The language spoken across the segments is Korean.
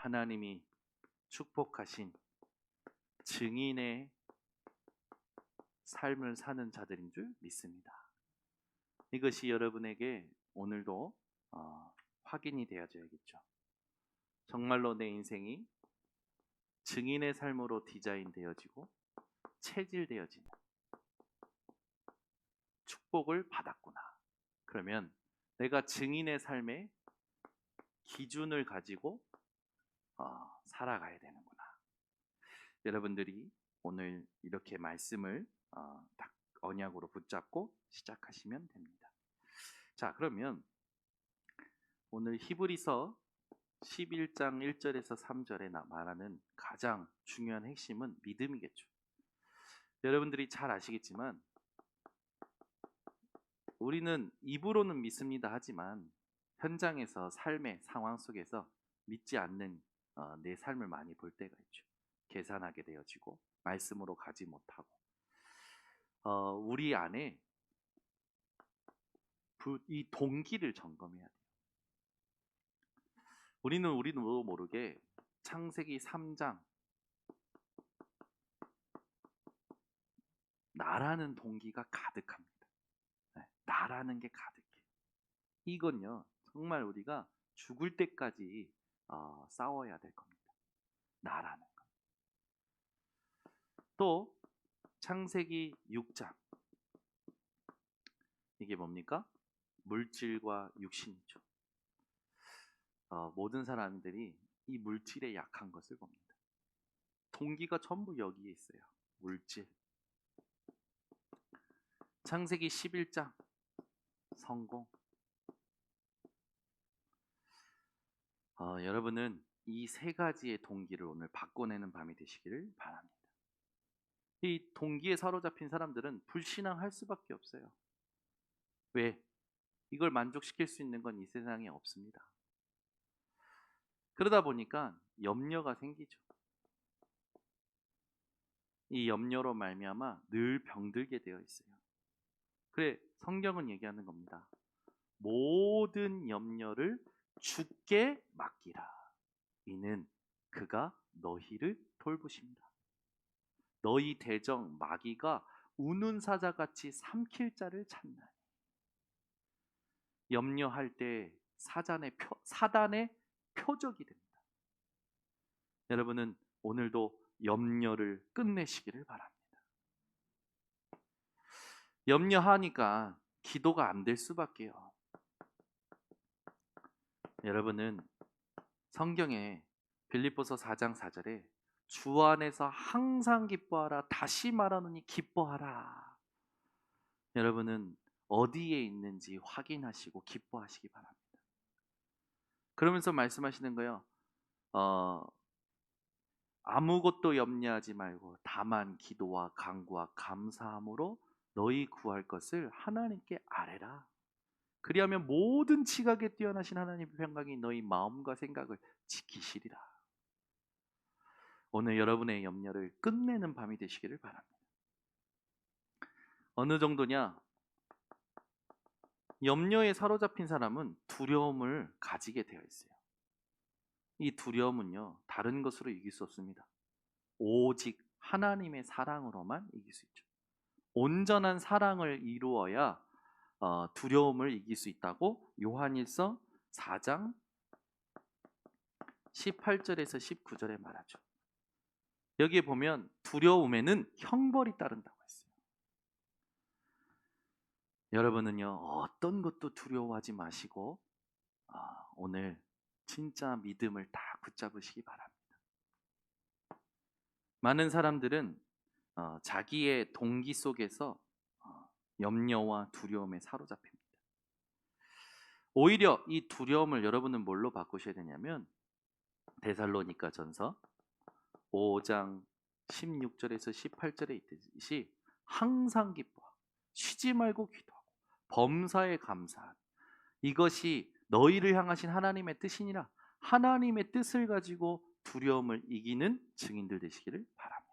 하나님이 축복하신 증인의 삶을 사는 자들인 줄 믿습니다. 이것이 여러분에게 오늘도 확인이 되어져야겠죠. 정말로 내 인생이 증인의 삶으로 디자인되어지고 체질되어지는 축복을 받았구나. 그러면 내가 증인의 삶의 기준을 가지고 살아가야 되는구나. 여러분들이 오늘 이렇게 말씀을 딱 언약으로 붙잡고 시작하시면 됩니다. 자, 그러면 오늘 히브리서 11장 1절에서 3절에 말하는 가장 중요한 핵심은 믿음이겠죠. 여러분들이 잘 아시겠지만 우리는 입으로는 믿습니다 하지만 현장에서 삶의 상황 속에서 믿지 않는 내 삶을 많이 볼 때가 있죠. 계산하게 되어지고 말씀으로 가지 못하고 우리 안에 이 동기를 점검해야 돼요. 우리도 모르게 창세기 3장 나라는 동기가 가득합니다. 나라는 게 가득해. 이건요 정말 우리가 죽을 때까지 싸워야 될 겁니다. 나라는 것. 또 창세기 6장 이게 뭡니까? 물질과 육신이죠. 모든 사람들이 이 물질에 약한 것을 봅니다. 동기가 전부 여기에 있어요. 물질. 창세기 11장 성공. 여러분은 이 세 가지의 동기를 오늘 바꿔내는 밤이 되시기를 바랍니다. 이 동기에 사로잡힌 사람들은 불신앙할 수밖에 없어요. 왜? 이걸 만족시킬 수 있는 건 이 세상에 없습니다. 그러다 보니까 염려가 생기죠. 이 염려로 말미암아 늘 병들게 되어 있어요. 그래 성경은 얘기하는 겁니다. 모든 염려를 주께 맡기라. 이는 그가 너희를 돌보십니다. 너희 대적 마귀가 우는 사자같이 삼킬 자를 찾나니. 염려할 때 사단의 표적이 됩니다. 여러분은 오늘도 염려를 끝내시기를 바랍니다. 염려하니까 기도가 안 될 수밖에요. 여러분은 성경에 빌립보서 4장 4절에 주 안에서 항상 기뻐하라. 다시 말하노니 기뻐하라. 여러분은 어디에 있는지 확인하시고 기뻐하시기 바랍니다. 그러면서 말씀하시는 거예요. 아무것도 염려하지 말고 다만 기도와 간구와 감사함으로 너희 구할 것을 하나님께 아뢰라. 그리하면 모든 지각에 뛰어나신 하나님의 평강이 너희 마음과 생각을 지키시리라. 오늘 여러분의 염려를 끝내는 밤이 되시기를 바랍니다. 어느 정도냐? 염려에 사로잡힌 사람은 두려움을 가지게 되어 있어요. 이 두려움은요 다른 것으로 이길 수 없습니다. 오직 하나님의 사랑으로만 이길 수 있죠. 온전한 사랑을 이루어야 두려움을 이길 수 있다고 요한일서 4장 18절에서 19절에 말하죠. 여기에 보면 두려움에는 형벌이 따른다고 했어요. 여러분은요 어떤 것도 두려워하지 마시고 오늘 진짜 믿음을 딱 붙잡으시기 바랍니다. 많은 사람들은 자기의 동기 속에서 염려와 두려움에 사로잡힙니다. 오히려 이 두려움을 여러분은 뭘로 바꾸셔야 되냐면 데살로니가 전서 5장 16절에서 18절에 있듯이 항상 기뻐하고 쉬지 말고 기도하고 범사에 감사하고 이것이 너희를 향하신 하나님의 뜻이니라. 하나님의 뜻을 가지고 두려움을 이기는 증인들 되시기를 바랍니다.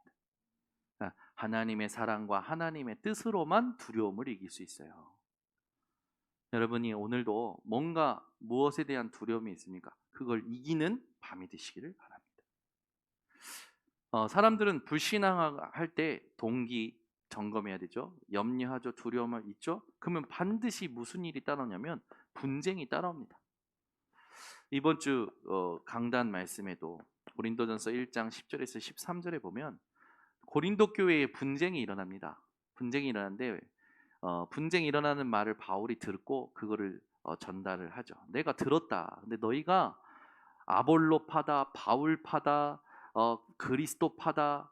하나님의 사랑과 하나님의 뜻으로만 두려움을 이길 수 있어요. 여러분이 오늘도 뭔가 무엇에 대한 두려움이 있습니까? 그걸 이기는 밤이 되시기를 바랍니다. 사람들은 불신앙할 때 동기 점검해야 되죠. 염려하죠. 두려움을 있죠. 그러면 반드시 무슨 일이 따라오냐면 분쟁이 따라옵니다. 이번 주 강단 말씀에도 고린도전서 1장 10절에서 13절에 보면 고린도 교회에 분쟁이 일어납니다. 분쟁이 일어나는데 분쟁이 일어나는 말을 바울이 듣고 그거를 전달을 하죠. 내가 들었다. 근데 너희가 아볼로파다, 바울파다, 그리스도파다.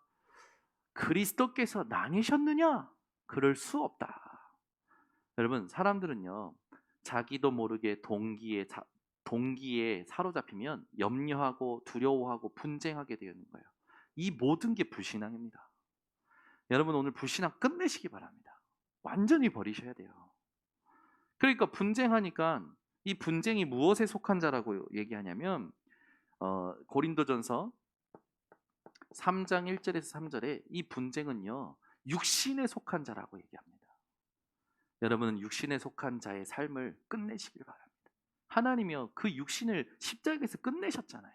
그리스도께서 낭이셨느냐? 그럴 수 없다. 여러분, 사람들은요 자기도 모르게 동기에 사로잡히면 염려하고 두려워하고 분쟁하게 되는 거예요. 이 모든 게 불신앙입니다. 여러분, 오늘 불신앙 끝내시기 바랍니다. 완전히 버리셔야 돼요. 그러니까 분쟁하니까 이 분쟁이 무엇에 속한 자라고 얘기하냐면 고린도전서 3장 1절에서 3절에 이 분쟁은요 육신에 속한 자라고 얘기합니다. 여러분은 육신에 속한 자의 삶을 끝내시길 바랍니다. 하나님이요 그 육신을 십자가에서 끝내셨잖아요.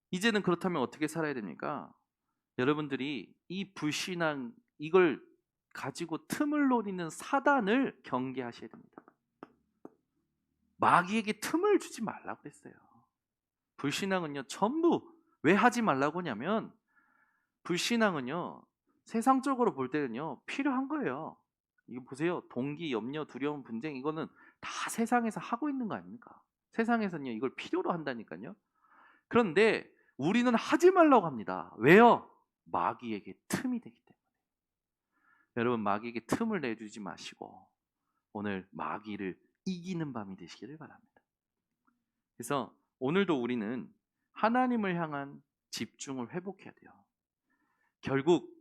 이제는 그렇다면 어떻게 살아야 됩니까? 여러분들이 이 불신앙 이걸 가지고 틈을 노리는 사단을 경계하셔야 됩니다. 마귀에게 틈을 주지 말라고 그랬어요. 불신앙은요 전부 왜 하지 말라고 하냐면 불신앙은요 세상적으로 볼 때는요 필요한 거예요. 이거 보세요. 동기, 염려, 두려움, 분쟁 이거는 다 세상에서 하고 있는 거 아닙니까? 세상에서는요 이걸 필요로 한다니까요. 그런데 우리는 하지 말라고 합니다. 왜요? 마귀에게 틈이 되기 때문에. 여러분, 마귀에게 틈을 내주지 마시고 오늘 마귀를 이기는 밤이 되시기를 바랍니다. 그래서 오늘도 우리는 하나님을 향한 집중을 회복해야 돼요. 결국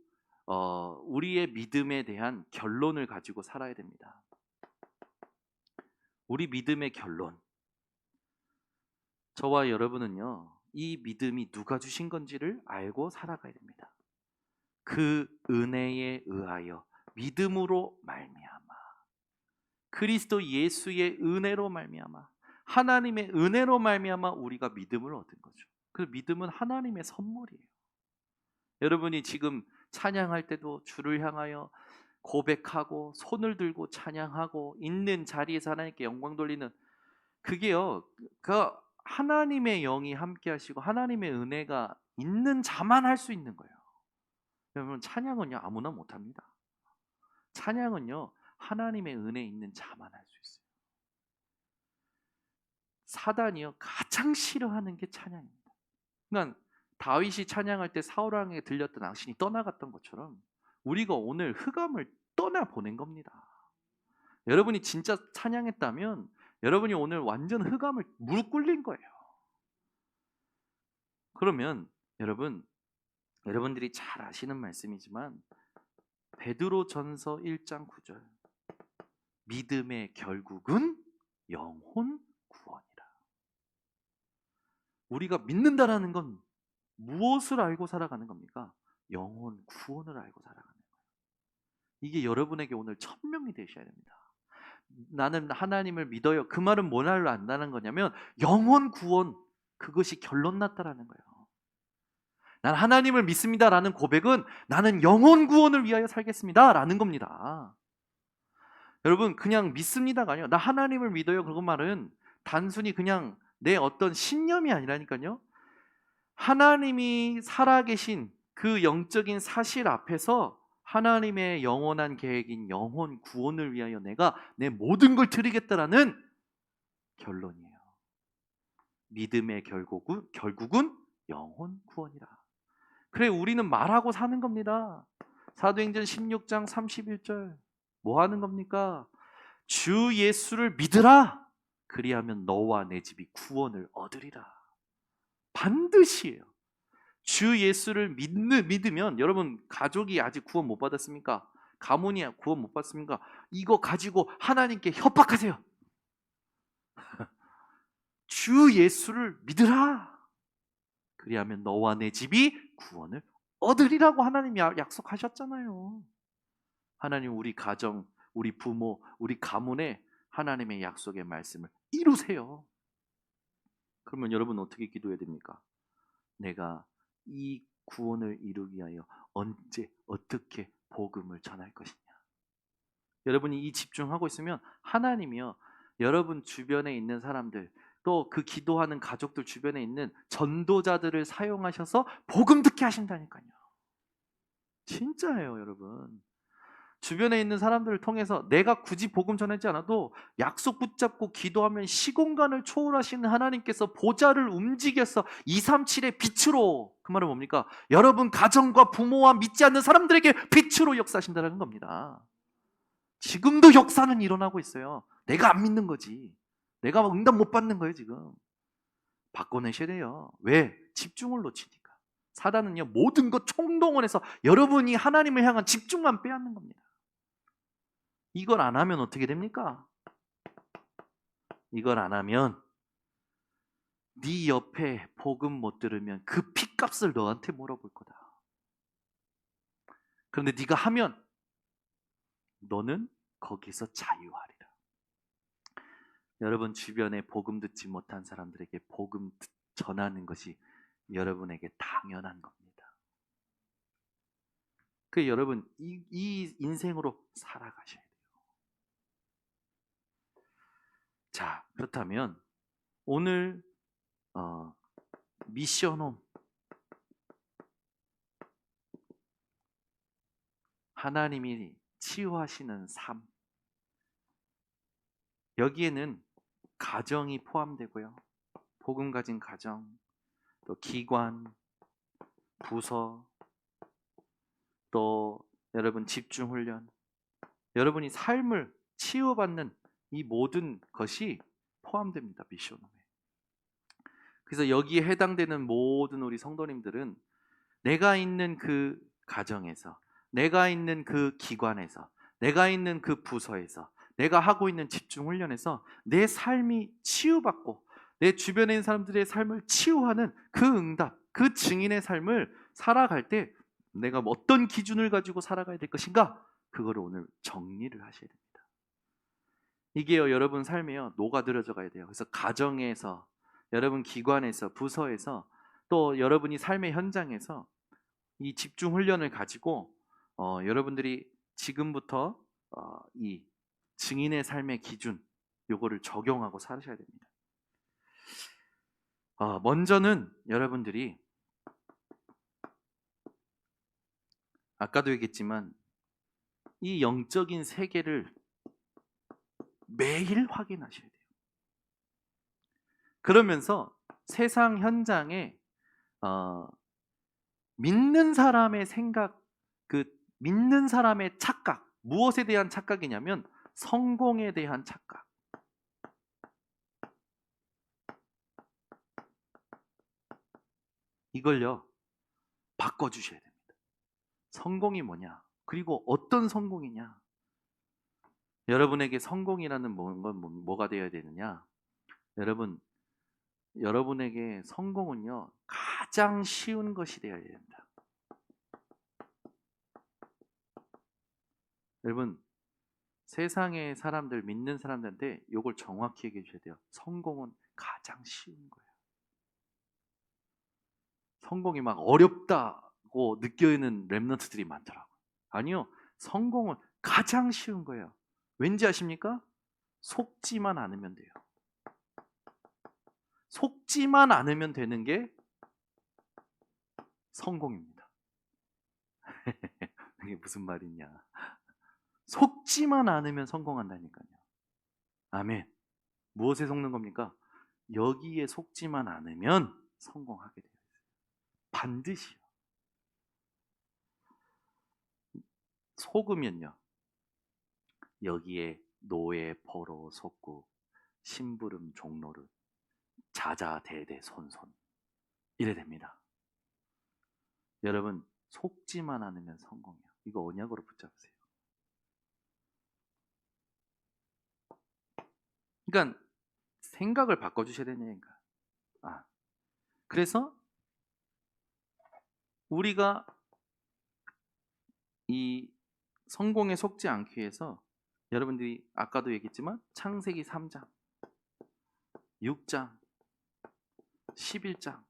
우리의 믿음에 대한 결론을 가지고 살아야 됩니다. 우리 믿음의 결론. 저와 여러분은요 이 믿음이 누가 주신 건지를 알고 살아가야 됩니다. 그 은혜에 의하여 믿음으로 말미암아 그리스도 예수의 은혜로 말미암아 하나님의 은혜로 말미암아 우리가 믿음을 얻은 거죠. 그 믿음은 하나님의 선물이에요. 여러분이 지금 찬양할 때도 주를 향하여 고백하고 손을 들고 찬양하고 있는 자리에서 하나님께 영광 돌리는 그게요 그 하나님의 영이 함께 하시고 하나님의 은혜가 있는 자만 할 수 있는 거예요. 여러분, 찬양은요 아무나 못합니다. 찬양은요 하나님의 은혜 있는 자만 할 수 있어요. 사단이요 가장 싫어하는 게 찬양입니다. 그러니까 다윗이 찬양할 때 사울왕에게 들렸던 악신이 떠나갔던 것처럼 우리가 오늘 흑암을 떠나보낸 겁니다. 여러분이 진짜 찬양했다면 여러분이 오늘 완전 흑암을 무릎 꿇린 거예요. 그러면 여러분들이 잘 아시는 말씀이지만 베드로전서 1장 9절 믿음의 결국은 영혼 구원이라. 우리가 믿는다라는 건 무엇을 알고 살아가는 겁니까? 영혼 구원을 알고 살아가는 거예요. 이게 여러분에게 오늘 천명이 되셔야 됩니다. 나는 하나님을 믿어요. 그 말은 뭐를 안다는 거냐면 영혼 구원, 그것이 결론 났다라는 거예요. 난 하나님을 믿습니다라는 고백은 나는 영혼 구원을 위하여 살겠습니다라는 겁니다. 여러분, 그냥 믿습니다가 아니에요. 나 하나님을 믿어요. 그런 말은 단순히 그냥 내 어떤 신념이 아니라니까요. 하나님이 살아계신 그 영적인 사실 앞에서 하나님의 영원한 계획인 영혼 구원을 위하여 내가 내 모든 걸 드리겠다라는 결론이에요. 믿음의 결국은 영혼 구원이라. 그래, 우리는 말하고 사는 겁니다. 사도행전 16장 31절 뭐 하는 겁니까? 주 예수를 믿으라. 그리하면 너와 내 집이 구원을 얻으리라. 반드시예요. 주 예수를 믿으면 여러분 가족이 아직 구원 못 받았습니까? 가문이 구원 못 받습니까? 이거 가지고 하나님께 협박하세요. 주 예수를 믿으라. 그리하면 너와 내 집이 구원을 얻으리라고 하나님이 약속하셨잖아요. 하나님 우리 가정, 우리 부모, 우리 가문에 하나님의 약속의 말씀을 이루세요. 그러면 여러분 어떻게 기도해야 됩니까? 내가 이 구원을 이루기 위하여 언제 어떻게 복음을 전할 것이냐. 여러분이 이 집중하고 있으면 하나님이요, 여러분 주변에 있는 사람들, 또 그 기도하는 가족들 주변에 있는 전도자들을 사용하셔서 복음 듣게 하신다니까요. 진짜예요, 여러분. 주변에 있는 사람들을 통해서 내가 굳이 복음 전하지 않아도 약속 붙잡고 기도하면 시공간을 초월하시는 하나님께서 보좌를 움직여서 237의 빛으로, 그 말은 뭡니까? 여러분 가정과 부모와 믿지 않는 사람들에게 빛으로 역사하신다는 겁니다. 지금도 역사는 일어나고 있어요. 내가 안 믿는 거지. 내가 응답 못 받는 거예요, 지금. 바꿔내셔야 돼요. 왜? 집중을 놓치니까. 사단은요, 모든 것 총동원해서 여러분이 하나님을 향한 집중만 빼앗는 겁니다. 이걸 안 하면 어떻게 됩니까? 이걸 안 하면 네 옆에 복음 못 들으면 그 핏값을 너한테 물어볼 거다. 그런데 네가 하면 너는 거기서 자유하리라. 여러분 주변에 복음 듣지 못한 사람들에게 복음 전하는 것이 여러분에게 당연한 겁니다. 그 여러분 이 인생으로 살아가셔야 돼요. 자, 그렇다면 오늘 미션홈, 하나님이 치유하시는 삶, 여기에는 가정이 포함되고요. 복음 가진 가정, 또 기관, 부서, 또 여러분 집중 훈련, 여러분이 삶을 치유받는 이 모든 것이 포함됩니다. 미션홈에. 그래서 여기에 해당되는 모든 우리 성도님들은 내가 있는 그 가정에서, 내가 있는 그 기관에서, 내가 있는 그 부서에서, 내가 하고 있는 집중 훈련에서 내 삶이 치유받고 내 주변에 있는 사람들의 삶을 치유하는 그 응답, 그 증인의 삶을 살아갈 때 내가 어떤 기준을 가지고 살아가야 될 것인가? 그거를 오늘 정리를 하셔야 됩니다. 이게요, 여러분 삶에요, 녹아들어져 가야 돼요. 그래서 가정에서, 여러분 기관에서, 부서에서, 또 여러분이 삶의 현장에서 이 집중 훈련을 가지고 여러분들이 지금부터 이 증인의 삶의 기준, 요거를 적용하고 살으셔야 됩니다. 먼저는 여러분들이 아까도 얘기했지만 이 영적인 세계를 매일 확인하셔야 돼요. 그러면서 세상 현장에 믿는 사람의 생각, 그 믿는 사람의 착각, 무엇에 대한 착각이냐면 성공에 대한 착각. 이걸요, 바꿔주셔야 됩니다. 성공이 뭐냐? 그리고 어떤 성공이냐? 여러분에게 성공이라는 건 뭐가 되어야 되느냐? 여러분에게 성공은요, 가장 쉬운 것이 되어야 된다. 여러분, 세상의 사람들, 믿는 사람들한테 이걸 정확히 얘기해 주셔야 돼요. 성공은 가장 쉬운 거예요. 성공이 막 어렵다고 느껴지는 랩런트들이 많더라고요. 아니요, 성공은 가장 쉬운 거예요. 왠지 아십니까? 속지만 않으면 돼요. 속지만 않으면 되는 게 성공입니다. 이게 무슨 말이냐? 속지만 않으면 성공한다니까요. 아멘. 무엇에 속는 겁니까? 여기에 속지만 않으면 성공하게 돼요. 반드시요. 속으면요, 여기에 노예, 포로, 속국, 심부름, 종노릇, 자자, 대대, 손손 이래 됩니다. 여러분, 속지만 않으면 성공이에요. 이거 언약으로 붙잡으세요. 그러니까 생각을 바꿔주셔야 되니까. 그래서 우리가 이 성공에 속지 않기 위해서 여러분들이 아까도 얘기했지만 창세기 3장, 6장, 11장.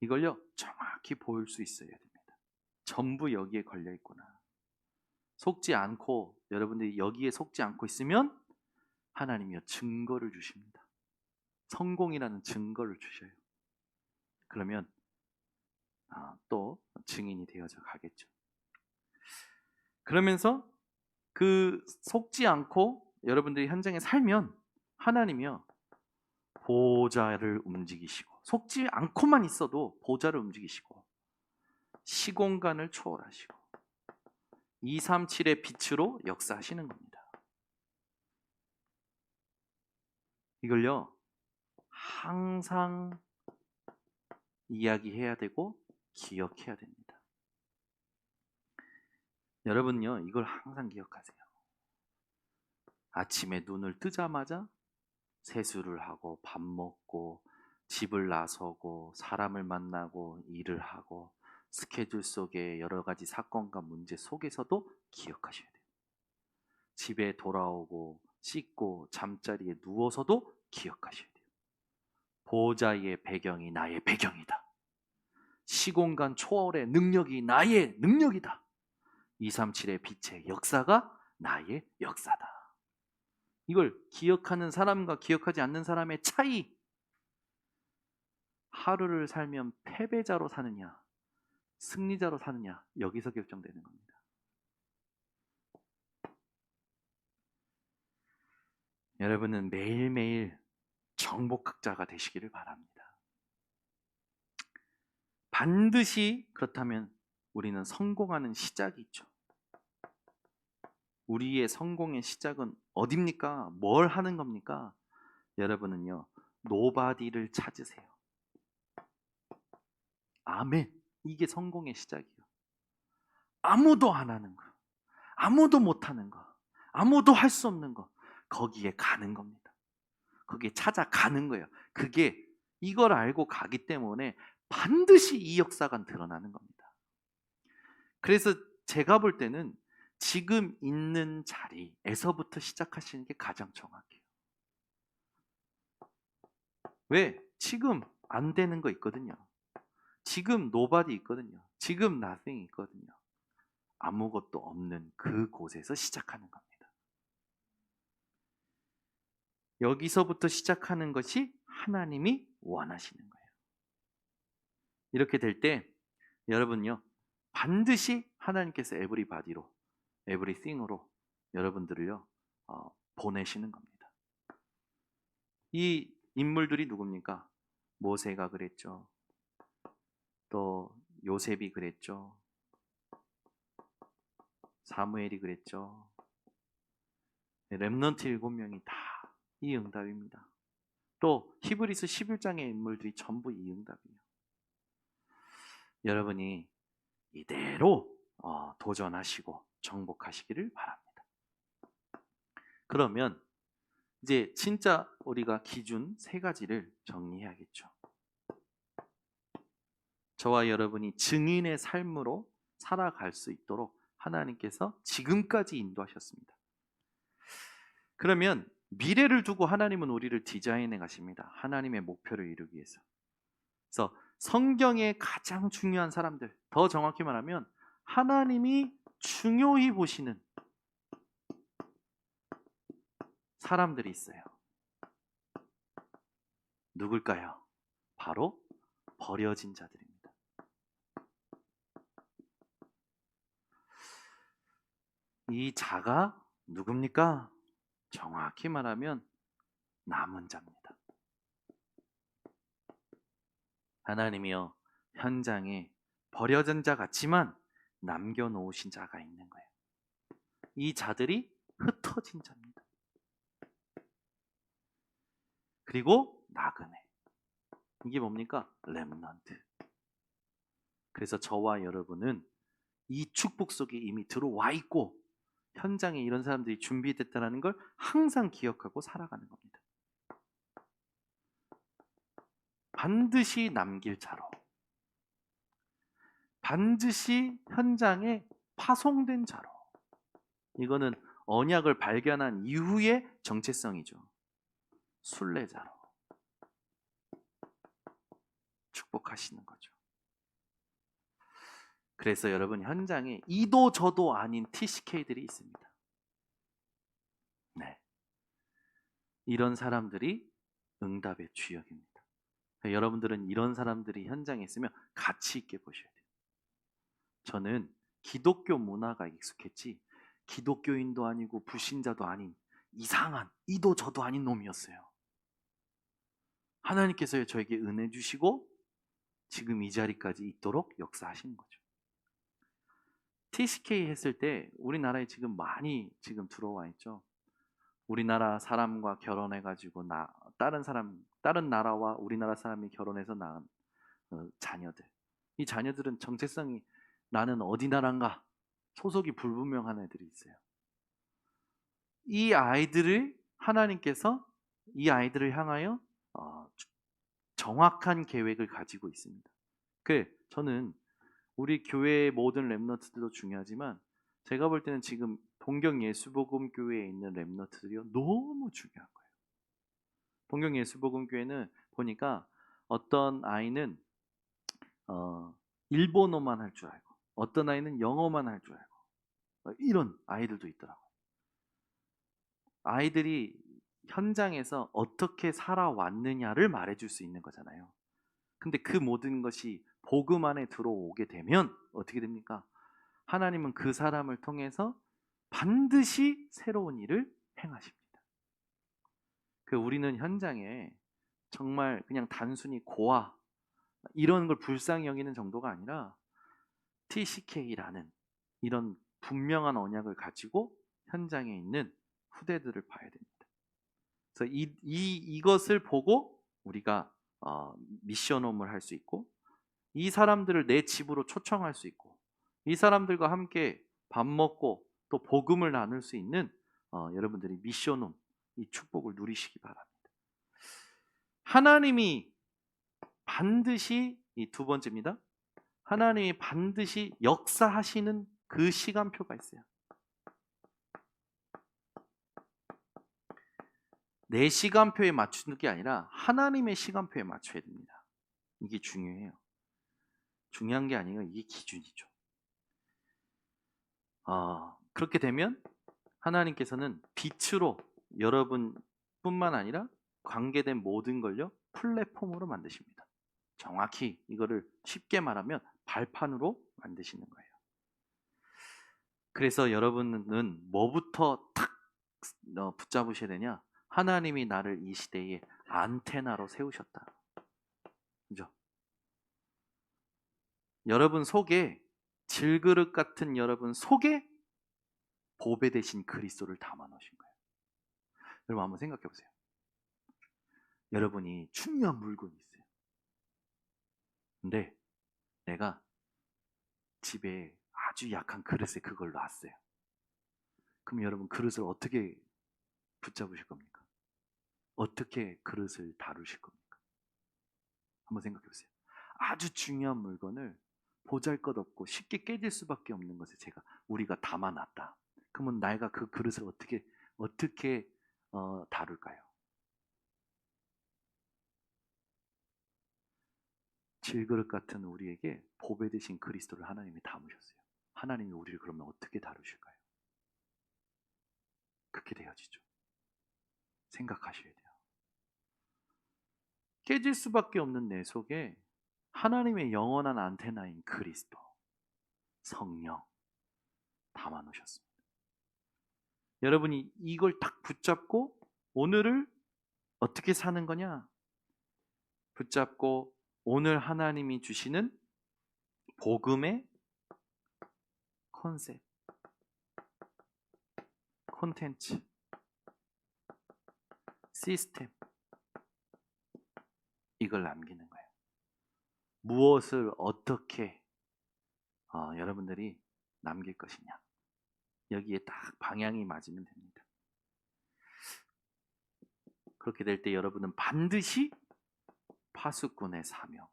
이걸요 정확히 볼 수 있어야 됩니다. 전부 여기에 걸려 있구나. 속지 않고, 여러분들이 여기에 속지 않고 있으면 하나님이요 증거를 주십니다. 성공이라는 증거를 주셔요. 그러면 또 증인이 되어져 가겠죠. 그러면서 그 속지 않고 여러분들이 현장에 살면 하나님이요 보좌를 움직이시고, 속지 않고만 있어도 보좌를 움직이시고, 시공간을 초월하시고 237의 빛으로 역사하시는 겁니다. 이걸요 항상 이야기해야 되고 기억해야 됩니다. 여러분요 이걸 항상 기억하세요. 아침에 눈을 뜨자마자 세수를 하고 밥 먹고 집을 나서고 사람을 만나고 일을 하고 스케줄 속에 여러 가지 사건과 문제 속에서도 기억하셔야 돼요. 집에 돌아오고 씻고 잠자리에 누워서도 기억하셔야 돼요. 보호자의 배경이 나의 배경이다. 시공간 초월의 능력이 나의 능력이다. 237의 빛의 역사가 나의 역사다. 이걸 기억하는 사람과 기억하지 않는 사람의 차이. 하루를 살면 패배자로 사느냐 승리자로 사느냐 여기서 결정되는 겁니다. 여러분은 매일매일 정복학자가 되시기를 바랍니다. 반드시 그렇다면 우리는 성공하는 시작이 있죠. 우리의 성공의 시작은 어딥니까? 뭘 하는 겁니까? 여러분은요 노바디를 찾으세요. 아멘. 이게 성공의 시작이에요. 아무도 안 하는 거, 아무도 못 하는 거, 아무도 할 수 없는 거, 거기에 가는 겁니다. 거기에 찾아가는 거예요. 그게 이걸 알고 가기 때문에 반드시 이 역사가 드러나는 겁니다. 그래서 제가 볼 때는 지금 있는 자리에서부터 시작하시는 게 가장 정확해요. 왜? 지금 안 되는 거 있거든요. 지금 nobody 있거든요. 지금 nothing 있거든요. 아무것도 없는 그곳에서 시작하는 겁니다. 여기서부터 시작하는 것이 하나님이 원하시는 거예요. 이렇게 될 때 여러분요 반드시 하나님께서 에브리바디로, 에브리띵으로 여러분들을요 보내시는 겁니다. 이 인물들이 누굽니까? 모세가 그랬죠. 또 요셉이 그랬죠. 사무엘이 그랬죠. 렘넌트 7명이 다 이 응답입니다. 또 히브리서 11장의 인물들이 전부 이 응답이에요. 여러분이 이대로 도전하시고 정복하시기를 바랍니다. 그러면 이제 진짜 우리가 기준 3가지를 정리해야겠죠. 저와 여러분이 증인의 삶으로 살아갈 수 있도록 하나님께서 지금까지 인도하셨습니다. 그러면 미래를 두고 하나님은 우리를 디자인해 가십니다. 하나님의 목표를 이루기 위해서. 그래서 성경의 가장 중요한 사람들, 더 정확히 말하면 하나님이 중요히 보시는 사람들이 있어요. 누굴까요? 바로 버려진 자들입니다. 이 자가 누굽니까? 정확히 말하면 남은 자입니다. 하나님이요 현장에 버려진 자 같지만 남겨놓으신 자가 있는 거예요. 이 자들이 흩어진 자입니다. 그리고 나그네. 이게 뭡니까? 렘넌트. 그래서 저와 여러분은 이 축복 속에 이미 들어와 있고 현장에 이런 사람들이 준비됐다는 걸 항상 기억하고 살아가는 겁니다. 반드시 남길 자로, 반드시 현장에 파송된 자로. 이거는 언약을 발견한 이후의 정체성이죠. 순례자로. 축복하시는 거죠. 그래서 여러분 현장에 이도 저도 아닌 TCK들이 있습니다. 네. 이런 사람들이 응답의 주역입니다. 여러분들은 이런 사람들이 현장에 있으면 가치 있게 보셔야 돼요. 저는 기독교 문화가 익숙했지 기독교인도 아니고 불신자도 아닌 이상한 이도 저도 아닌 놈이었어요. 하나님께서 저에게 은혜 주시고 지금 이 자리까지 있도록 역사하시는 거죠. TCK 했을 때 우리나라에 지금 많이 지금 들어와 있죠. 우리나라 사람과 결혼해가지고 다른 나라와 우리나라 사람이 결혼해서 낳은 자녀들. 이 자녀들은 정체성이 나는 어디 나라인가 소속이 불분명한 애들이 있어요. 이 아이들을 하나님께서 이 아이들을 향하여 정확한 계획을 가지고 있습니다. 저는 우리 교회의 모든 렘넌트들도 중요하지만 제가 볼 때는 지금 동경예수복음교회에 있는 렘넌트들이 너무 중요한 거예요. 동경예수복음교회는 보니까 어떤 아이는 일본어만 할 줄 알고 어떤 아이는 영어만 할 줄 알고 이런 아이들도 있더라고요. 아이들이 현장에서 어떻게 살아왔느냐를 말해줄 수 있는 거잖아요. 근데 그 모든 것이 복음 안에 들어오게 되면 어떻게 됩니까? 하나님은 그 사람을 통해서 반드시 새로운 일을 행하십니다. 우리는 현장에 정말 그냥 단순히 고아 이런 걸 불쌍히 여기는 정도가 아니라 TCK라는 이런 분명한 언약을 가지고 현장에 있는 후대들을 봐야 됩니다. 그래서 이것을 보고 우리가 미션홈을 할 수 있고 이 사람들을 내 집으로 초청할 수 있고 이 사람들과 함께 밥 먹고 또 복음을 나눌 수 있는 여러분들이 미션홈 이 축복을 누리시기 바랍니다. 하나님이 반드시 이 두 번째입니다. 하나님이 반드시 역사하시는 그 시간표가 있어요. 내 시간표에 맞추는 게 아니라 하나님의 시간표에 맞춰야 됩니다. 이게 중요해요. 중요한 게 아니라 이게 기준이죠. 그렇게 되면 하나님께서는 빛으로 여러분뿐만 아니라 관계된 모든 걸요 플랫폼으로 만드십니다. 정확히 이거를 쉽게 말하면 발판으로 만드시는 거예요. 그래서 여러분은 뭐부터 탁 붙잡으셔야 되냐? 하나님이 나를 이 시대에 안테나로 세우셨다. 그죠? 여러분 속에 질그릇 같은 여러분 속에 보배 대신 그리스도를 담아 놓으신 거예요. 여러분 한번 생각해 보세요. 여러분이 중요한 물건이 있어요. 근데 내가 집에 아주 약한 그릇에 그걸 놨어요. 그럼 여러분 그릇을 어떻게 붙잡으실 겁니까? 어떻게 그릇을 다루실 겁니까? 한번 생각해 보세요. 아주 중요한 물건을 보잘것없고 쉽게 깨질 수밖에 없는 것을 우리가 담아놨다. 그러면 내가 그 그릇을 어떻게 다룰까요? 질그릇 같은 우리에게 보배 되신 그리스도를 하나님이 담으셨어요. 하나님이 우리를 그러면 어떻게 다루실까요? 그렇게 되어지죠. 생각하셔야 돼요. 깨질 수밖에 없는 내 속에 하나님의 영원한 안테나인 그리스도, 성령 담아 놓으셨습니다. 여러분이 이걸 딱 붙잡고 오늘을 어떻게 사는 거냐? 붙잡고 오늘 하나님이 주시는 복음의 컨셉, 콘텐츠, 시스템 이걸 남기는 거예요. 무엇을 어떻게 여러분들이 남길 것이냐. 여기에 딱 방향이 맞으면 됩니다. 그렇게 될 때 여러분은 반드시 파수꾼의 사명,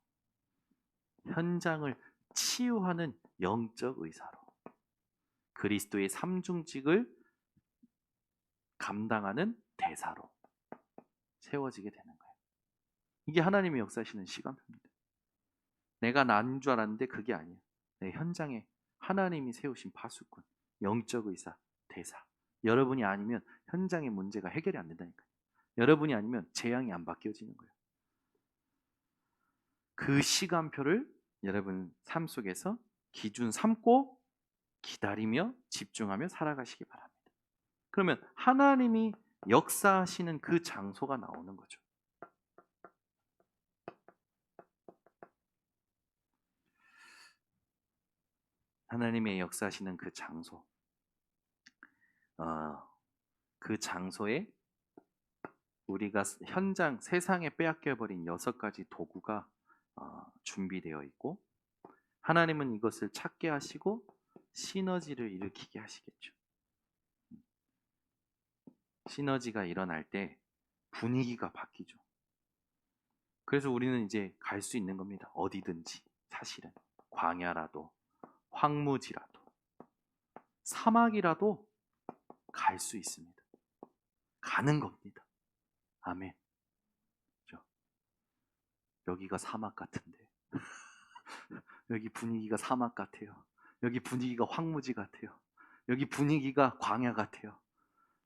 현장을 치유하는 영적 의사로 그리스도의 삼중직을 감당하는 대사로 세워지게 되는 거예요. 이게 하나님이 역사하시는 시간표입니다. 내가 난 줄 알았는데 그게 아니야. 내 현장에 하나님이 세우신 파수꾼, 영적 의사, 대사. 여러분이 아니면 현장의 문제가 해결이 안 된다니까요. 여러분이 아니면 재앙이 안 바뀌어지는 거예요. 그 시간표를 여러분 삶 속에서 기준 삼고 기다리며 집중하며 살아가시기 바랍니다. 그러면 하나님이 역사하시는 그 장소가 나오는 거죠. 하나님의 역사하시는 그 장소, 그 장소에 우리가 현장 세상에 빼앗겨버린 6가지 도구가 준비되어 있고, 하나님은 이것을 찾게 하시고 시너지를 일으키게 하시겠죠. 시너지가 일어날 때 분위기가 바뀌죠. 그래서 우리는 이제 갈 수 있는 겁니다. 어디든지. 사실은 광야라도 황무지라도 사막이라도 갈 수 있습니다. 가는 겁니다. 아멘. 그렇죠? 여기가 사막 같은데 여기 분위기가 사막 같아요. 여기 분위기가 황무지 같아요. 여기 분위기가 광야 같아요.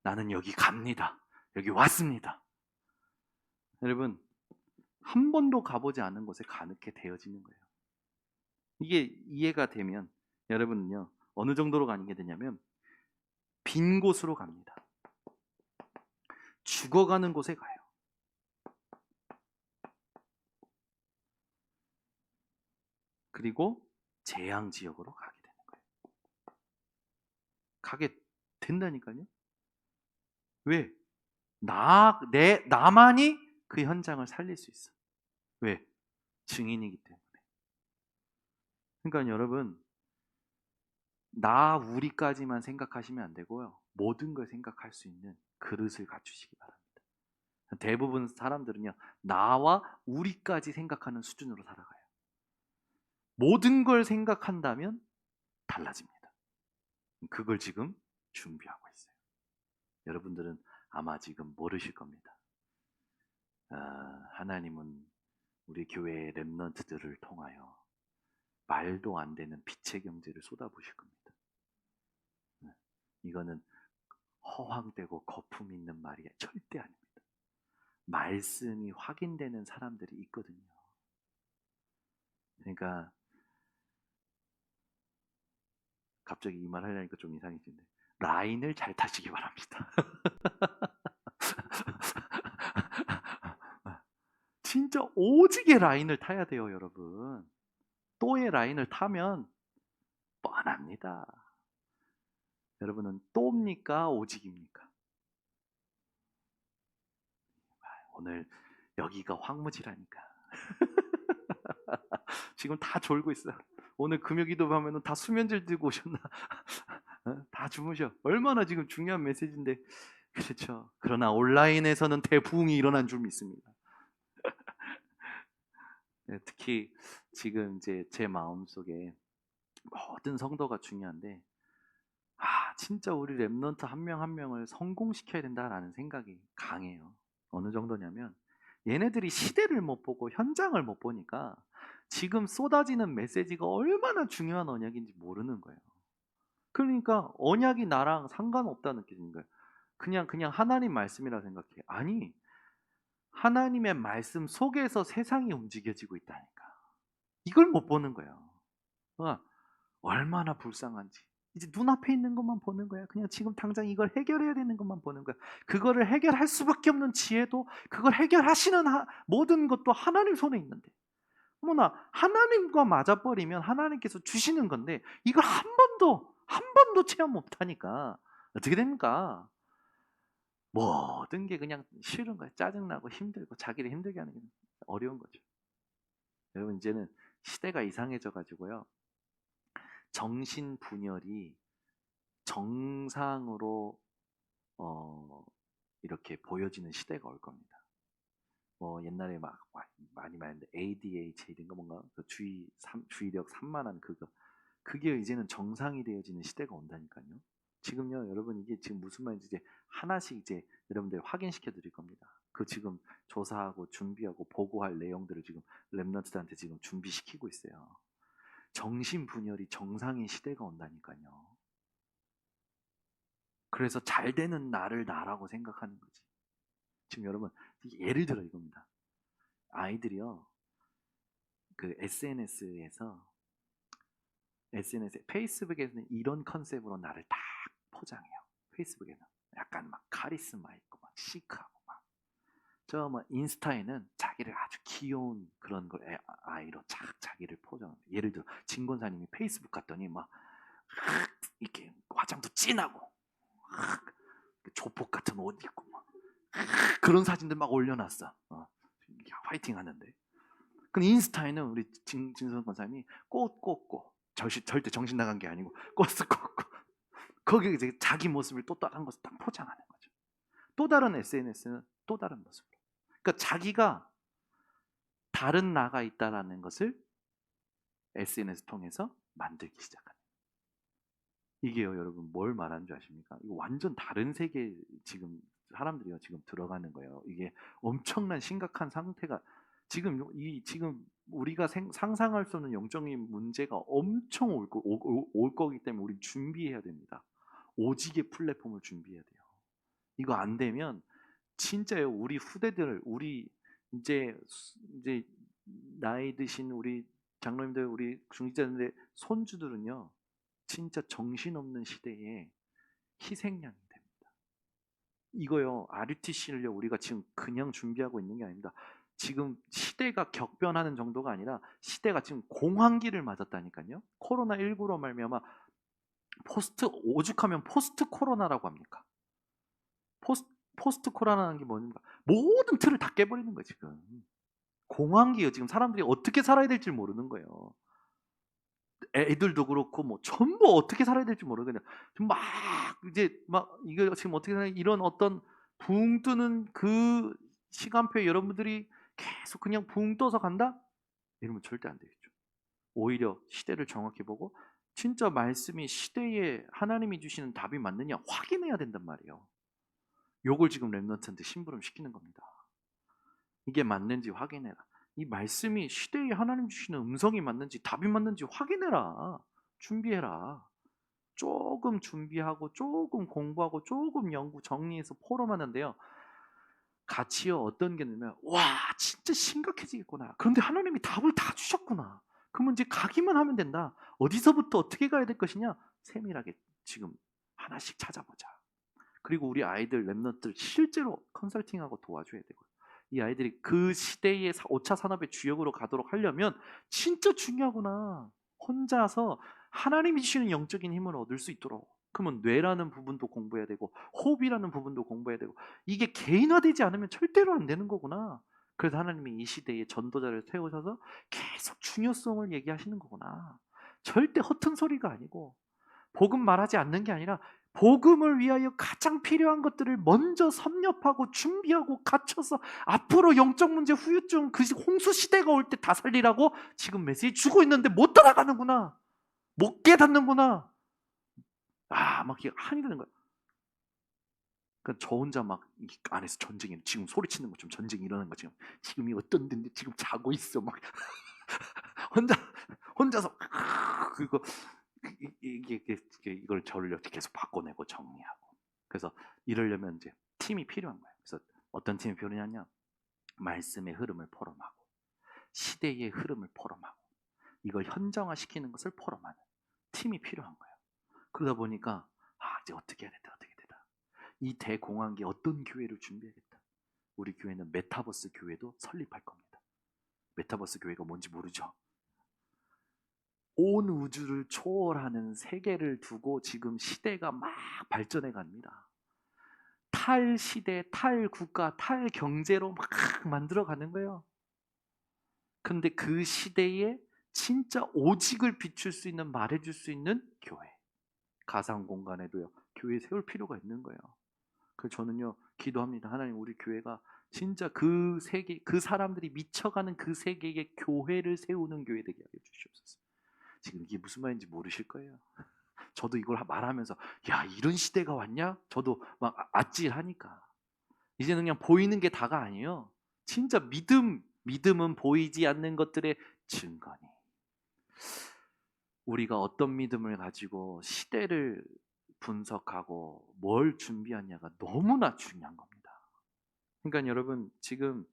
나는 여기 갑니다. 여기 왔습니다. 여러분, 한 번도 가보지 않은 곳에 가게 되어지는 거예요. 이게 이해가 되면 여러분은요, 어느 정도로 가는 게 되냐면 빈 곳으로 갑니다. 죽어가는 곳에 가요. 그리고 재앙 지역으로 가게 되는 거예요. 가게 된다니까요. 왜? 나만이 그 현장을 살릴 수 있어. 왜? 증인이기 때문에. 그러니까 여러분, 우리까지만 생각하시면 안 되고요. 모든 걸 생각할 수 있는 그릇을 갖추시기 바랍니다. 대부분 사람들은요, 나와 우리까지 생각하는 수준으로 살아가요. 모든 걸 생각한다면 달라집니다. 그걸 지금 준비하고 있어요. 여러분들은 아마 지금 모르실 겁니다. 하나님은 우리 교회의 렘넌트들을 통하여 말도 안 되는 빛의 경제를 쏟아부으실 겁니다. 이거는 허황되고 거품 있는 말이 절대 아닙니다. 말씀이 확인되는 사람들이 있거든요. 그러니까 갑자기 이 말 하려니까 좀 이상해지는데 라인을 잘 타시기 바랍니다. 진짜 오지게 라인을 타야 돼요, 여러분. 또의 라인을 타면 뻔합니다. 여러분은 또입니까? 오직입니까? 오늘 여기가 황무지라니까. 지금 다 졸고 있어. 오늘 금요기도 하면은 다 수면제 들고 오셨나? 다 주무셔. 얼마나 지금 중요한 메시지인데. 그렇죠. 그러나 온라인에서는 대부흥이 일어난 줄 믿습니다. 네, 특히 지금 이제 제 마음속에 모든 성도가 중요한데, 진짜 우리 랩런트 한 명 한 명을 성공시켜야 된다라는 생각이 강해요. 어느 정도냐면 얘네들이 시대를 못 보고 현장을 못 보니까 지금 쏟아지는 메시지가 얼마나 중요한 언약인지 모르는 거예요. 그러니까 언약이 나랑 상관없다 느끼는 거예요. 그냥 하나님 말씀이라 생각해. 아니, 하나님의 말씀 속에서 세상이 움직여지고 있다니까. 이걸 못 보는 거예요. 얼마나 불쌍한지. 이제 눈앞에 있는 것만 보는 거야. 그냥 지금 당장 이걸 해결해야 되는 것만 보는 거야. 그거를 해결할 수밖에 없는 지혜도, 그걸 해결하시는 모든 것도 하나님 손에 있는데, 어머나 하나님과 맞아버리면 하나님께서 주시는 건데 이걸 한 번도 체험 못하니까 어떻게 됩니까? 모든 게 그냥 싫은 거야. 짜증나고 힘들고 자기를 힘들게 하는 게 어려운 거죠. 여러분, 이제는 시대가 이상해져 가지고요, 정신분열이 정상으로 이렇게 보여지는 시대가 올 겁니다. 옛날에 막 많이 말했는데 ADHD 이런 거 뭔가 그 주의력 산만한 그게 이제는 정상이 되어지는 시대가 온다니까요. 지금요, 여러분, 이게 지금 무슨 말인지 이제 하나씩 이제 여러분들 확인시켜 드릴 겁니다. 그 지금 조사하고 준비하고 보고할 내용들을 지금 랩런트들한테 지금 준비시키고 있어요. 정신분열이 정상인 시대가 온다니까요. 그래서 잘 되는 나를 나라고 생각하는 거지. 지금 여러분 예를 들어 이겁니다. 아이들이요, 그 페이스북에서는 이런 컨셉으로 나를 딱 포장해요. 페이스북에는 약간 막 카리스마 있고 막 시크하고 막. 저 뭐 인스타에는 자기를 아주 귀여운 그런 걸 아이로 자기를 포장해요. 예를 들어 진권사님이 페이스북 갔더니 막 이렇게 화장도 진하고 조폭 같은 옷 입고 막 그런 사진들 막 올려놨어. 화이팅 하는데. 근데 인스타에는 우리 진선 권사님이 꽃 꽂고 절대 정신 나간 게 아니고 꽃을 꽂고 거기에 이제 자기 모습을 또 다른 것을 딱 포장하는 거죠. 또 다른 SNS는 또 다른 모습으로. 그러니까 자기가 다른 나가 있다라는 것을 SNS 통해서 만들기 시작하는. 이게요, 여러분 뭘 말하는 줄 아십니까? 이거 완전 다른 세계 지금 사람들이요 지금 들어가는 거예요. 이게 엄청난 심각한 상태가 지금 우리가 상상할 수 없는 영적인 문제가 엄청 올 거기 때문에 우리 준비해야 됩니다. 오직의 플랫폼을 준비해야 돼요. 이거 안 되면 진짜요, 우리 후대들, 우리 이제 나이 드신 우리 장로님들, 우리 중직자들의 손주들은요, 진짜 정신없는 시대에 희생양이 됩니다. 이거요, RUTC를요, 우리가 지금 그냥 준비하고 있는 게 아닙니다. 지금 시대가 격변하는 정도가 아니라 시대가 지금 공황기를 맞았다니까요. 코로나19로 말미암아 오죽하면 포스트 코로나라고 합니까? 포스트 코로나라는 게 뭡니까? 모든 틀을 다 깨버리는 거예요, 지금. 공황기예요. 지금 사람들이 어떻게 살아야 될지 모르는 거예요. 애들도 그렇고 뭐 전부 어떻게 살아야 될지 모르겠네요. 막 이제 막 이거 지금 어떻게 살아, 이런 어떤 붕 뜨는 그 시간표에 여러분들이 계속 그냥 붕 떠서 간다? 이러면 절대 안 되겠죠. 오히려 시대를 정확히 보고 진짜 말씀이 시대에 하나님이 주시는 답이 맞느냐 확인해야 된단 말이에요. 요걸 지금 랩런트한테 심부름 시키는 겁니다. 이게 맞는지 확인해라. 이 말씀이 시대에 하나님 주시는 음성이 맞는지 답이 맞는지 확인해라. 준비해라. 조금 준비하고 조금 공부하고 조금 연구 정리해서 포럼하는데요. 같이요, 어떤 게 있냐면 와 진짜 심각해지겠구나. 그런데 하나님이 답을 다 주셨구나. 그러면 이제 가기만 하면 된다. 어디서부터 어떻게 가야 될 것이냐, 세밀하게 지금 하나씩 찾아보자. 그리고 우리 아이들 랩런트들 실제로 컨설팅하고 도와줘야 되고요. 이 아이들이 그 시대의 5차 산업의 주역으로 가도록 하려면 진짜 중요하구나. 혼자서 하나님이 주시는 영적인 힘을 얻을 수 있도록. 그러면 뇌라는 부분도 공부해야 되고 호흡이라는 부분도 공부해야 되고 이게 개인화되지 않으면 절대로 안 되는 거구나. 그래서 하나님이 이 시대에 전도자를 세우셔서 계속 중요성을 얘기하시는 거구나. 절대 허튼 소리가 아니고 복음 말하지 않는 게 아니라 복음을 위하여 가장 필요한 것들을 먼저 섭렵하고 준비하고 갖춰서 앞으로 영적 문제 후유증 그 홍수 시대가 올 때 다 살리라고 지금 메시지 주고 있는데 못 따라가는구나. 못 깨닫는구나. 막 한이 되는 거야. 그러니까 저 혼자 막 안에서 전쟁이 지금 소리치는 것처럼 전쟁이 일어나는 거 지금이 어떤 데인데 지금 자고 있어 막 혼자서 그거 이걸 저를 계속 바꿔내고 정리하고. 그래서 이러려면 이제 팀이 필요한 거예요. 그래서 어떤 팀이 필요하냐? 말씀의 흐름을 포럼하고 시대의 흐름을 포럼하고 이걸 현정화시키는 것을 포럼하는 팀이 필요한 거예요. 그러다 보니까 이제 어떻게 해야 되다. 이 대공황기 어떤 교회를 준비해야겠다. 우리 교회는 메타버스 교회도 설립할 겁니다. 메타버스 교회가 뭔지 모르죠? 온 우주를 초월하는 세계를 두고 지금 시대가 막 발전해 갑니다. 탈시대, 탈국가, 탈경제로 막 만들어 가는 거예요. 근데 그 시대에 진짜 오직을 비출 수 있는, 말해줄 수 있는 교회. 가상 공간에도요, 교회 세울 필요가 있는 거예요. 그래서 저는요, 기도합니다. 하나님, 우리 교회가 진짜 그 세계, 그 사람들이 미쳐가는 그 세계에 교회를 세우는 교회 되게 하여 주시옵소서. 지금 이게 무슨 말인지 모르실 거예요. 저도 이걸 말하면서 야 이런 시대가 왔냐? 저도 막 아찔하니까. 이제는 그냥 보이는 게 다가 아니에요. 진짜 믿음은 보이지 않는 것들의 증거니. 우리가 어떤 믿음을 가지고 시대를 분석하고 뭘 준비하냐가 너무나 중요한 겁니다. 그러니까 여러분 지금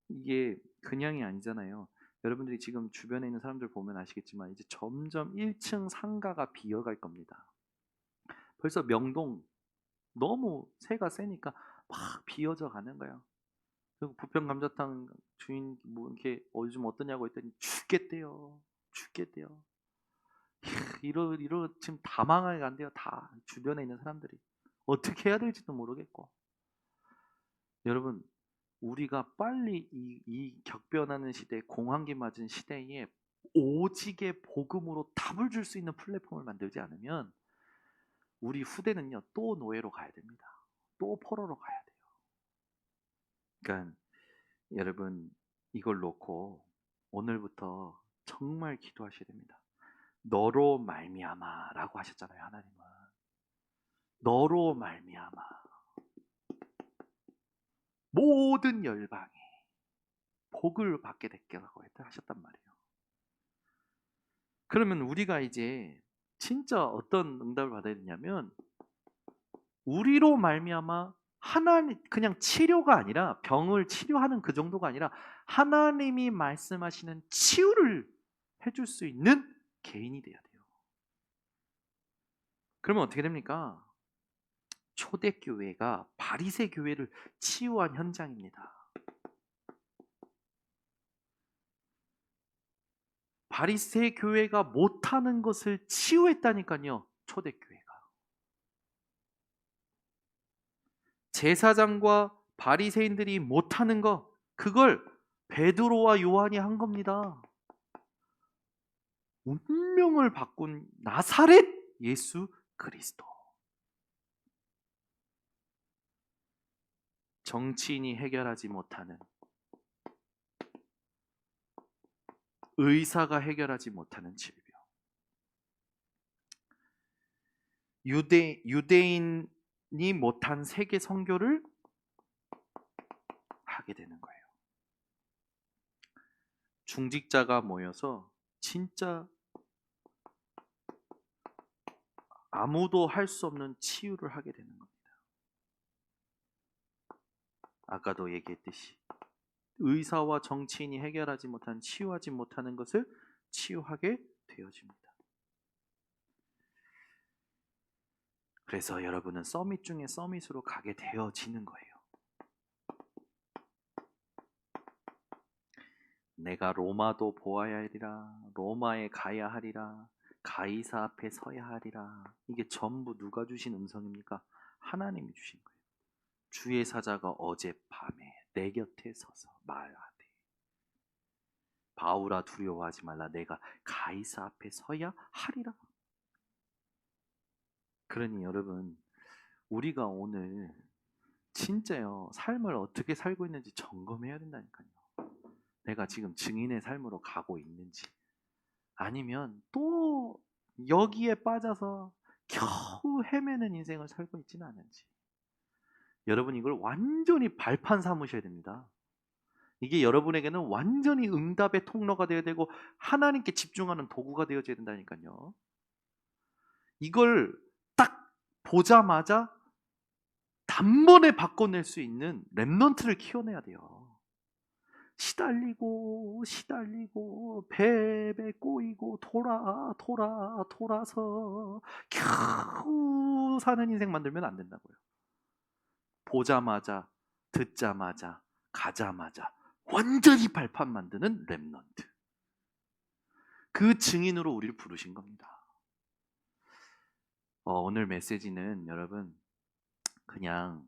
이게 그냥이 아니잖아요. 여러분들이 지금 주변에 있는 사람들 보면 아시겠지만 이제 점점 1층 상가가 비어갈 겁니다. 벌써 명동 너무 새가 세니까 막 비어져 가는 거예요. 그리고 부평 감자탕 주인 뭐 이렇게 요즘 어떠냐고 했더니 죽겠대요. 죽겠대요. 이러 지금 다 망하게 간대요. 다 주변에 있는 사람들이 어떻게 해야 될지도 모르겠고. 여러분 우리가 빨리 이 격변하는 시대, 공황기 맞은 시대에 오직의 복음으로 답을 줄 수 있는 플랫폼을 만들지 않으면 우리 후대는요 또 노예로 가야 됩니다. 또 포로로 가야 돼요. 그러니까 여러분 이걸 놓고 오늘부터 정말 기도하셔야 됩니다. 너로 말미암아라고 하셨잖아요. 하나님은 너로 말미암아 모든 열방이 복을 받게 됐겠라고 하셨단 말이에요. 그러면 우리가 이제 진짜 어떤 응답을 받아야 되냐면 우리로 말미암아 하나님 그냥 치료가 아니라 병을 치료하는 그 정도가 아니라 하나님이 말씀하시는 치유를 해줄 수 있는 개인이 돼야 돼요. 그러면 어떻게 됩니까? 초대교회가 바리새 교회를 치유한 현장입니다. 바리새 교회가 못하는 것을 치유했다니까요. 초대교회가. 제사장과 바리새인들이 못하는 거 그걸 베드로와 요한이 한 겁니다. 운명을 바꾼 나사렛 예수 그리스도. 정치인이 해결하지 못하는 의사가 해결하지 못하는 질병. 유대인이 못한 세계 선교를 하게 되는 거예요. 중직자가 모여서 진짜 아무도 할 수 없는 치유를 하게 되는 겁니다. 아까도 얘기했듯이 의사와 정치인이 해결하지 못한 치유하지 못하는 것을 치유하게 되어집니다. 그래서 여러분은 서밋 중에 서밋으로 가게 되어지는 거예요. 내가 로마도 보아야 하리라, 로마에 가야 하리라, 가이사 앞에 서야 하리라. 이게 전부 누가 주신 음성입니까? 하나님이 주신 거예요. 주의 사자가 어젯밤에 내 곁에 서서 말하되 바울아 두려워하지 말라 내가 가이사 앞에 서야 하리라. 그러니 여러분 우리가 오늘 진짜요 삶을 어떻게 살고 있는지 점검해야 된다니까요. 내가 지금 증인의 삶으로 가고 있는지 아니면 또 여기에 빠져서 겨우 헤매는 인생을 살고 있지는 않은지 여러분 이걸 완전히 발판 삼으셔야 됩니다. 이게 여러분에게는 완전히 응답의 통로가 되어야 되고 하나님께 집중하는 도구가 되어져야 된다니까요. 이걸 딱 보자마자 단번에 바꿔낼 수 있는 랩넌트를 키워내야 돼요. 시달리고 베베 꼬이고 돌아서 겨우 사는 인생 만들면 안 된다고요. 보자마자 듣자마자 가자마자 완전히 발판 만드는 랩넌트. 그 증인으로 우리를 부르신 겁니다. 오늘 메시지는 여러분 그냥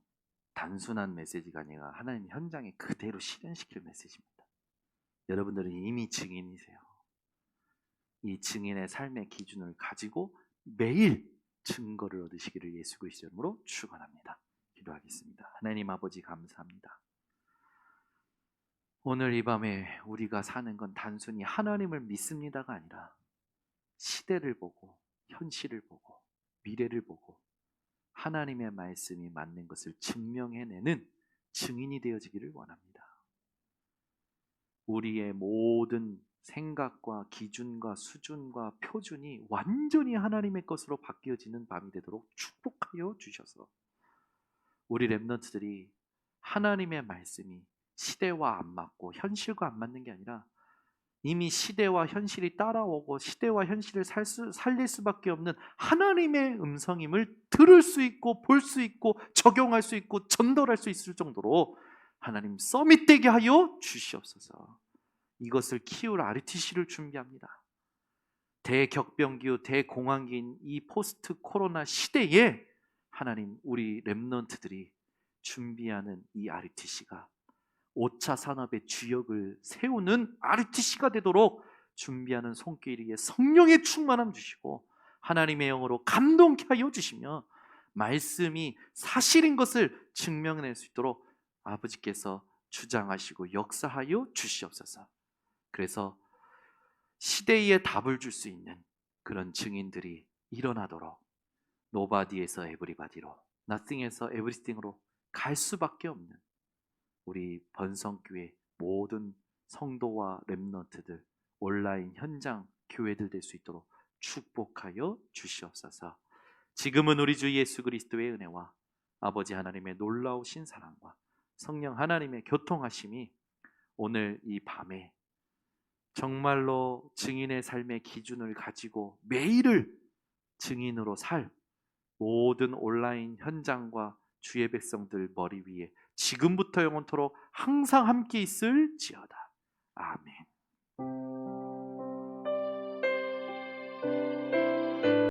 단순한 메시지가 아니라 하나님 현장에 그대로 실현시킬 메시지입니다. 여러분들은 이미 증인이세요. 이 증인의 삶의 기준을 가지고 매일 증거를 얻으시기를 예수 그리스도 이름으로 축원합니다. 기도하겠습니다. 하나님 아버지 감사합니다. 오늘 이 밤에 우리가 사는 건 단순히 하나님을 믿습니다가 아니라 시대를 보고 현실을 보고 미래를 보고 하나님의 말씀이 맞는 것을 증명해내는 증인이 되어지기를 원합니다. 우리의 모든 생각과 기준과 수준과 표준이 완전히 하나님의 것으로 바뀌어지는 밤이 되도록 축복하여 주셔서 우리 렘넌트들이 하나님의 말씀이 시대와 안 맞고 현실과 안 맞는 게 아니라 이미 시대와 현실이 따라오고 시대와 현실을 살릴 수밖에 없는 하나님의 음성임을 들을 수 있고 볼 수 있고 적용할 수 있고 전달할 수 있을 정도로 하나님 서밋 되게 하여 주시옵소서. 이것을 키울 RTC를 준비합니다. 대격변기후 대공황기인 이 포스트 코로나 시대에 하나님 우리 렘넌트들이 준비하는 이 RTC가 5차 산업의 주역을 세우는 RTC가 되도록 준비하는 손길이에 성령의 충만함 주시고 하나님의 영으로 감동케 하여 주시며 말씀이 사실인 것을 증명해낼 수 있도록 아버지께서 주장하시고 역사하여 주시옵소서. 그래서 시대에 답을 줄 수 있는 그런 증인들이 일어나도록 노바디에서 에브리바디로, 나띵에서 에브리띵으로 갈 수밖에 없는 우리 번성교회 모든 성도와 렘넌트들, 온라인 현장 교회들 될 수 있도록 축복하여 주시옵소서. 지금은 우리 주 예수 그리스도의 은혜와 아버지 하나님의 놀라우신 사랑과 성령 하나님의 교통하심이 오늘 이 밤에 정말로 증인의 삶의 기준을 가지고 매일을 증인으로 살 모든 온라인 현장과 주의 백성들 머리 위에 지금부터 영원토록 항상 함께 있을지어다. 아멘.